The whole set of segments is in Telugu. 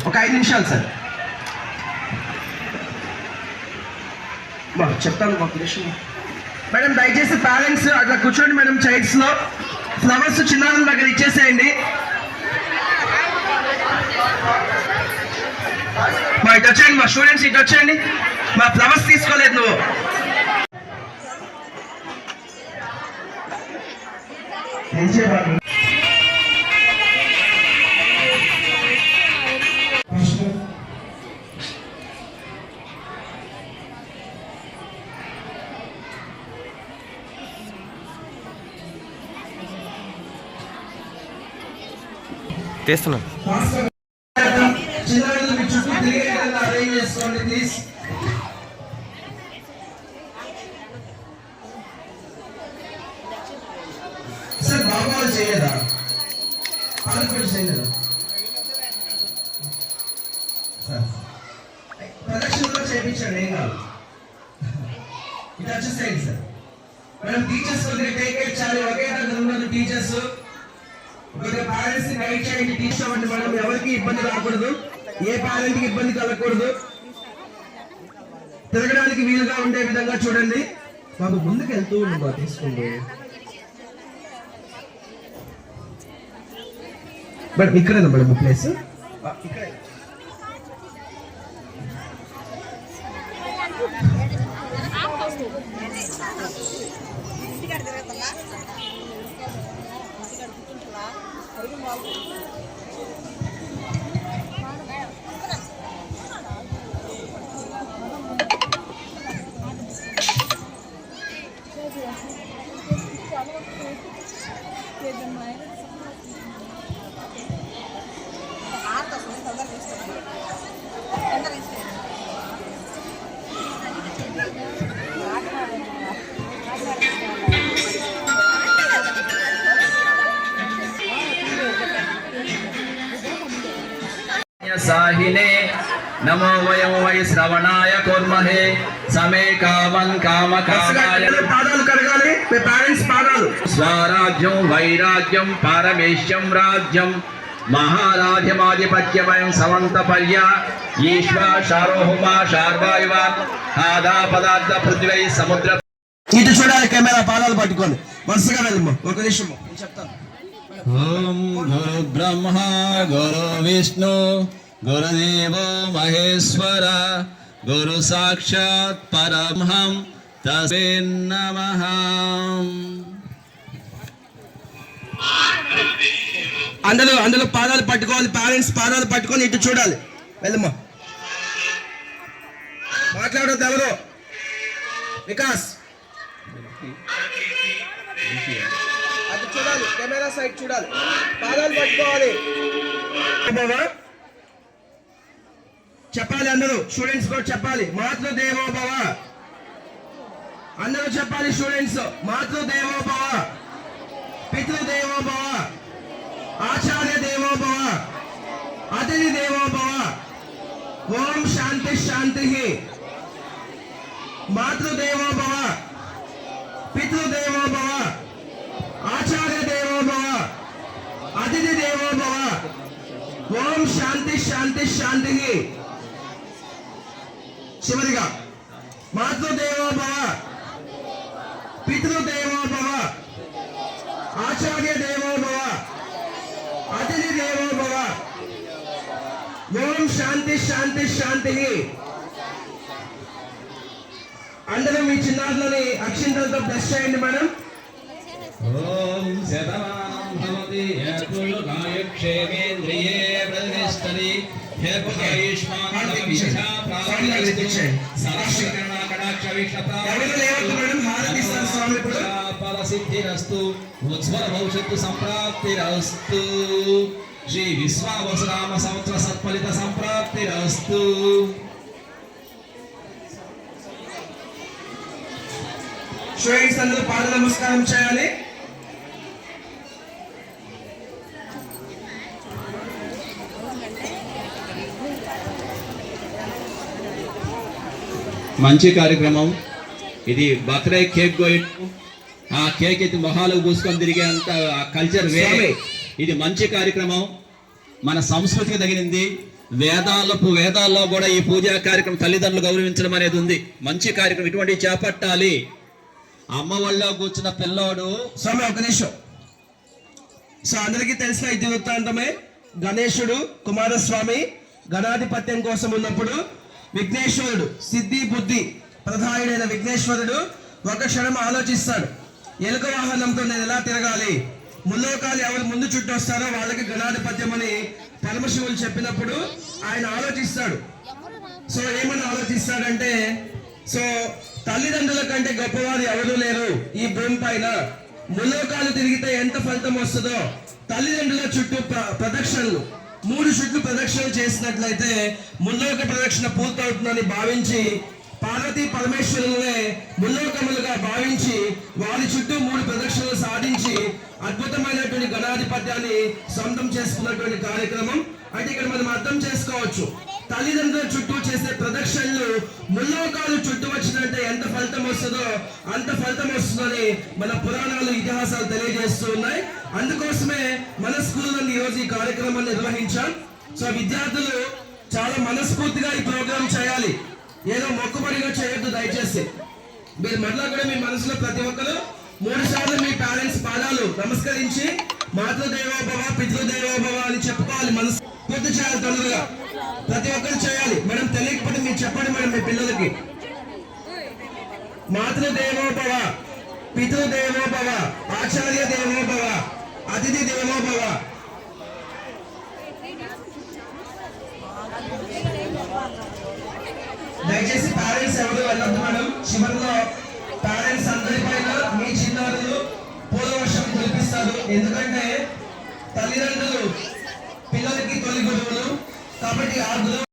ఒక 5 నిమిషాలు సార్ చెప్తాను ఒక నిమిషం. మేడం దయచేసి పేరెంట్స్ అట్లా కూర్చోండి మేడం. చైర్స్ లో ఫ్లవర్స్ చిన్నారుల దగ్గర ఇచ్చేసేయండి. ఇటు వచ్చేయండి మా స్టూడెంట్స్, ఇటు వచ్చేయండి. మా ఫ్లవర్స్ తీసుకోలేదు నువ్వు. తీస్తున్నాం. సార్ బాబు చేయలేదా? చేయలేదా? ప్రదక్షిణలో చేయించండి, ఏం కాదు. ఇది వచ్చేసేయండి సార్. మనం టీచర్స్ టేకెచ్చాలి. ఒకే దగ్గర ఉన్నది టీచర్స్. పేరెంట్స్ గైడ్ చేయండి. టీచర్ అంటే మనం ఎవరికి ఇబ్బంది రాకూడదు, ఏ పేరెంట్ కి ఇబ్బంది కలగకూడదు. తిరగడానికి వీలుగా ఉండే విధంగా చూడండి. మాకు ముందుకు వెళ్తూ ఉండు తీసుకుంటూ. బట్ ఇక్కడేనా మేడం ప్లేస్? ఇక్కడే. సాహినే నమో వయం వై శ్రవణాయ కుర్మహే సమే కామం కామకామాయ. పాదాలు కడగాలి మీ పేరెంట్స్ పాదాలు. స్వరాజ్యం వైరాజ్యం పారమేశ్యం రాజ్యం మహారాజ్యమాధిపత్యమయం సమంతపర్య ఈశ్వర శారోహుమా శార్వాయువ ఆదా పదార్థ పృథ్వై సముద్ర. ఇటు చూడాలి కెమెరా. పాదాలు పట్టుకోండి వరుసగా వెళ్ళమ్మా. ఒక నిమిషం చెప్తాను. ఓం గురు బ్రహ్మ గురు విష్ణు గురుదేవో మహేశ్వర గురు సాక్షాత్ పరబ్రహ్మం తస్మై నమః. అందులో పాదాలు పట్టుకోవాలి. పేరెంట్స్ పాదాలు పట్టుకొని ఇటు చూడాలి. వెళ్ళమ్మా. మాట్లాడొద్దు ఎవరు. వికాస్ అది చూడాలి, కెమెరా సైడ్ చూడాలి. పాదాలు పట్టుకోవాలి. చెప్పాలి అందరూ స్టూడెంట్స్ కూడా చెప్పాలి. మాతృదేవో భవ. అందరూ చెప్పాలి స్టూడెంట్స్. మాతృదేవో భవ, పితృదేవో భవ, ఆచార్య దేవో భవ, అతిథి దేవో భవ. ఓం శాంతి శాంతి. మాతృదేవో భవ, పితృదేవో భవ, ఆచార్య దేవో భవ, అతిథి దేవో భవ. ఓం శాంతి శాంతి శాంతి. చివరిగా మాతృదేవో భవ, పితృదేవో భవ, ఆచార్య దేవో భవ, అతిథి దేవో భవ. ఓం శాంతి శాంతి శాంతి. అందరూ మీ చిన్నారులని అక్షింతలతో బ్లెస్ చేయండి మేడం. ఓం శతమానం భవతి యత్పురుషాయ క్షేమేంద్రియే ప్రతిష్టతి హేపుకైష్మాన్ విశేషా ప్రాప్తిరస్తు సర్వశక్తిర్నా కటాక్ష వీక్షతా ఫల సిద్ధిరస్తు ఉజ్వల భవిష్యత్తు సంప్రాప్తిరస్తు శ్రీ విశ్వావసునామ సంవత్సర సత్ఫలిత సంప్రాప్తిరస్తు. స్టూడెంట్స్ అందరూ పాద నమస్కారం చేయాలి. మంచి కార్యక్రమం ఇది. బర్త్డే కేక్ కోయటం ఆ కేక్ ఎత్తి మొహాలకు పూసుకొని తిరిగే అంత కల్చర్ వేరే. స్వామి. ఇది మంచి కార్యక్రమం, మన సంస్కృతికి తగినది. వేదాల్లో కూడా ఈ పూజా కార్యక్రమం తల్లిదండ్రులు గౌరవించడం అనేది ఉంది. మంచి కార్యక్రమం, ఇటువంటివి చేపట్టాలి. అమ్మ ఒళ్ళో కూర్చున్న పిల్లోడు. స్వామి ఒక నిమిషం. సో అందరికీ తెలిసిన ఇది వృత్తాంతమే. గణేశుడు కుమారస్వామి గణాధిపత్యం కోసం ఉన్నప్పుడు విఘ్నేశ్వరుడు సిద్ధి బుద్ధి ప్రధాయుడైన విఘ్నేశ్వరుడు ఒక క్షణం ఆలోచిస్తాడు, ఎలుక వాహనంతో నేను ఎలా తిరగాలి, ముల్లోకాలు ఎవరు ముందు చుట్టూ వస్తారో వాళ్ళకి గణాధిపత్యం అని పరమశివులు చెప్పినప్పుడు ఆయన ఆలోచిస్తాడు. సో ఏమని ఆలోచిస్తాడంటే, సో తల్లిదండ్రుల కంటే గొప్పవారు ఎవరు లేరు ఈ భూమి పైన. ముల్లోకాలు తిరిగితే ఎంత ఫలితం వస్తుందో, తల్లిదండ్రుల చుట్టూ ప్రదక్షిణలు 3 చుట్లు ప్రదక్షిణలు చేసినట్లయితే ముల్లోక ప్రదక్షిణ పూర్తవుతుందని భావించి పార్వతీ పరమేశ్వరులనే ముల్లోకములుగా భావించి వారి చుట్టూ 3 ప్రదక్షిణలు సాధించి అద్భుతమైనటువంటి గణాధిపత్యాన్ని సొంతం చేసుకున్నటువంటి కార్యక్రమం. అంటే ఇక్కడ మనం అర్థం చేసుకోవచ్చు, తల్లిదండ్రుల చుట్టూ చేసే ప్రదక్షిణలు ముల్లోకాలు చుట్టూ వచ్చినట్టే ఎంత ఫలితం వస్తుందో అంత ఫలితం వస్తుందని మన పురాణాలు ఇతిహాసాలు తెలియజేస్తూ ఉన్నాయి. అందుకోసమే మన స్కూల్లో ఈ రోజు ఈ కార్యక్రమాన్ని నిర్వహించాం. సో విద్యార్థులు చాలా మనస్ఫూర్తిగా ఈ ప్రోగ్రాం చేయాలి, ఏదో మొక్కుబడిగా చేయొద్దు దయచేసి. మీరు మళ్ళా కూడా మీ మనసులో ప్రతి ఒక్కరు 3 సార్లు మీ పేరెంట్స్ పాదాలు నమస్కరించి మాతృదేవోభవ పితృదేవోభవ అని చెప్పుకోవాలి. మనసు పూర్తి చేయాలి, తొందరగా ప్రతి ఒక్కరు చేయాలి. మనం తెలియకపోతే మీరు చెప్పండి మేడం మీ పిల్లలకి. మాతృదేవోభవ పితృదేవోభవ ఆచార్య దేవోభవ అతిథి దేవోభవ. దయచేసి పేరెంట్స్ ఎవరు వెళ్ళొద్దు మేడం. చివరిలో పేరెంట్స్ అందరి పైన మీ చిన్నారులు పూలవర్షం కురిపిస్తారు. ఎందుకంటే తల్లిదండ్రులు పిల్లలకి తొలి గురువులు కాబట్టి ఆ గురువు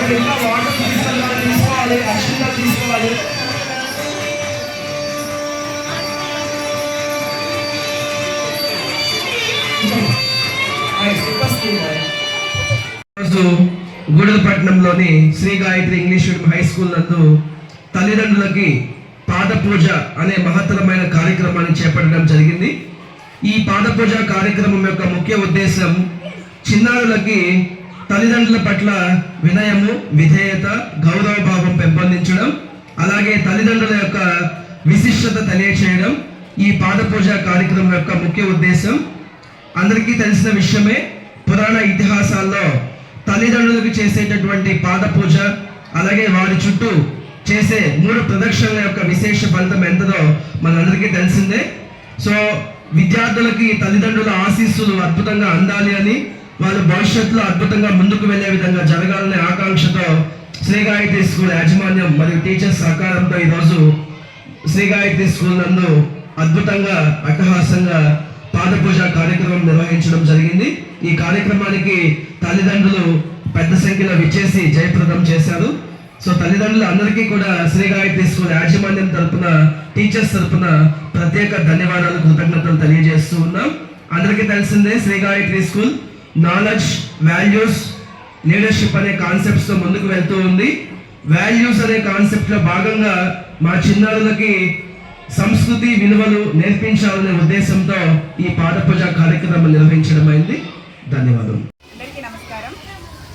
ఒకరు ఇంకా వాటర్ తీసుకోవాలి, అక్షంగా తీసుకోవాలి. ఈరోజు గూడెలపట్నంలోని Sri Gayatri English medium high school నందు తల్లిదండ్రులకి పాద పూజ అనే మహత్తరమైన కార్యక్రమాన్ని చేపట్టడం జరిగింది. ఈ పాద పూజ కార్యక్రమం యొక్క ముఖ్య ఉద్దేశం చిన్నారులకి తల్లిదండ్రుల పట్ల వినయము, విధేయత, గౌరవ భావం పెంపొందించడం, అలాగే తల్లిదండ్రుల యొక్క విశిష్టత తెలియచేయడం ఈ పాద పూజ కార్యక్రమం యొక్క ముఖ్య ఉద్దేశం. అందరికీ తెలిసిన విషయమే, పురాణ ఇతిహాసాల్లో తల్లిదండ్రులకు చేసేటటువంటి పాద పూజ, అలాగే వారి చుట్టూ చేసే 3 ప్రదక్షిణల యొక్క విశేష ఫలితం ఎంతదో మనందరికీ తెలిసిందే. సో విద్యార్థులకి తల్లిదండ్రుల ఆశీస్సులు అద్భుతంగా అందాలి అని, వాళ్ళు భవిష్యత్తులో అద్భుతంగా ముందుకు వెళ్ళే విధంగా జరగాలనే ఆకాంక్షతో శ్రీ గాయత్రి స్కూల్ యాజమాన్యం మరియు టీచర్స్ సహకారంతో ఈరోజు శ్రీ గాయత్రి స్కూల్ నందు అద్భుతంగా అట్టహాసంగా పాద పూజ కార్యక్రమం నిర్వహించడం జరిగింది. ఈ కార్యక్రమానికి తల్లిదండ్రులు పెద్ద సంఖ్యలో విచ్చేసి జయప్రదం చేశారు. సో తల్లిదండ్రులు అందరికీ కూడా శ్రీ గాయత్రి స్కూల్ యాజమాన్యం తరపున, టీచర్స్ తరపున ప్రత్యేక ధన్యవాదాలు, కృతజ్ఞతలు తెలియజేస్తూ ఉన్నాం. అందరికీ తెలిసిందే, Shri Gayatri school knowledge, values, leadership అనే కాన్సెప్ట్స్ తో ముందుకు వెళ్తూ ఉంది. వాల్యూస్ అనే కాన్సెప్ట్ లో భాగంగా మా చిన్నారులకి సంస్కృతి విలువలు నేర్పించాలనే ఉద్దేశంతో ఈ పాద పూజ కార్యక్రమం నిర్వహించడం అయింది. ధన్యవాదాలు. అందరికీ నమస్కారం.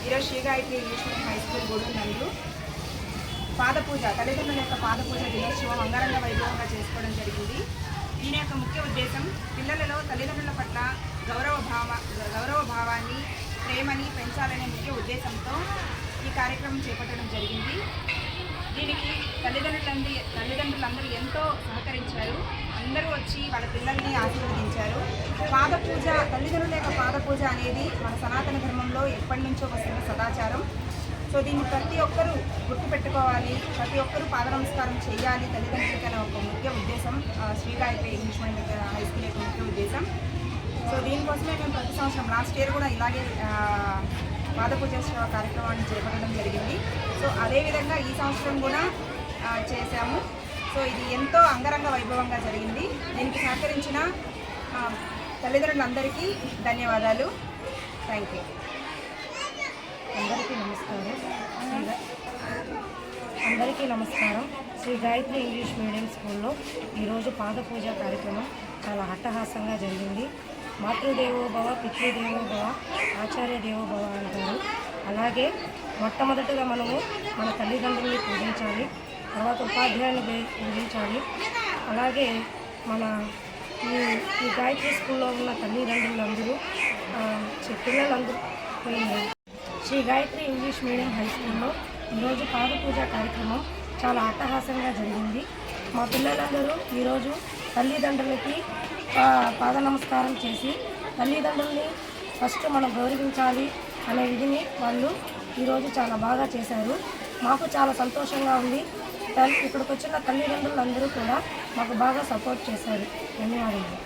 ఈరోజు Shri Gayatri English medium high school Gudur నందు పాద పూజ, తల్లిదండ్రుల యొక్క పాద పూజ దినోత్సవం అంగరంగ వైభవంగా చేసుకోవడం జరిగింది. దీని యొక్క ముఖ్య ఉద్దేశం పిల్లలలో తల్లిదండ్రుల పట్ల గౌరవ భావాన్ని, ప్రేమని పెంచాలనే ముఖ్య ఉద్దేశంతో ఈ కార్యక్రమం చేపట్టడం జరిగింది. దీనికి తల్లిదండ్రులందరూ ఎంతో సహకరించారు. అందరూ వచ్చి వాళ్ళ పిల్లల్ని ఆశీర్వదించారు. పాద పూజ, తల్లిదండ్రుల యొక్క పాద పూజ అనేది మన సనాతన ధర్మంలో ఎప్పటి నుంచో వస్తున్న సదాచారం. సో దీన్ని ప్రతి ఒక్కరూ గుర్తుపెట్టుకోవాలి, ప్రతి ఒక్కరూ పాద నమస్కారం చేయాలి తల్లిదండ్రులకి అనే ఒక ముఖ్య ఉద్దేశం Shri Gayatri English medium high school యొక్క ముఖ్య ఉద్దేశం. సో దీనికోసమే మేము ప్రతి సంవత్సరం, లాస్ట్ ఇయర్ కూడా ఇలాగే పాద పూజ కార్యక్రమాన్ని చేపట్టడం జరిగింది. సో అదేవిధంగా ఈ సంవత్సరం కూడా చేశాము. సో ఇది ఎంతో అంగరంగ వైభవంగా జరిగింది. దీనికి సహకరించిన తల్లిదండ్రులందరికీ ధన్యవాదాలు. Thank you. అందరికీ నమస్కారం. శ్రీ గాయత్రి ఇంగ్లీష్ మీడియం స్కూల్లో ఈరోజు పాద పూజ కార్యక్రమం చాలా అట్టహాసంగా జరిగింది. మాతృదేవోభవ, పితృదేవోభవ, ఆచార్య దేవోభవ అంటారు. అలాగే మొట్టమొదటిగా మనము మన తల్లిదండ్రుల్ని పూజించాలి, తర్వాత ఉపాధ్యాయులను పూజించాలి. అలాగే మన ఈ గాయత్రి స్కూల్లో ఉన్న తల్లిదండ్రులందరూ పిల్లలందరూ Shri Gayatri English medium high స్కూల్లో ఈరోజు పాద పూజ కార్యక్రమం చాలా అట్టహాసంగా జరిగింది. మా పిల్లలందరూ ఈరోజు తల్లిదండ్రులకి పాద నమస్కారం చేసి, తల్లిదండ్రుల్ని ఫస్ట్ మనం గౌరవించాలి అనే విధిని వాళ్ళు ఈరోజు చాలా బాగా చేశారు. మాకు చాలా సంతోషంగా ఉంది. ఇక్కడికి వచ్చిన తల్లిదండ్రులందరూ కూడా మాకు బాగా సపోర్ట్ చేశారు. ధన్యవాదాలు.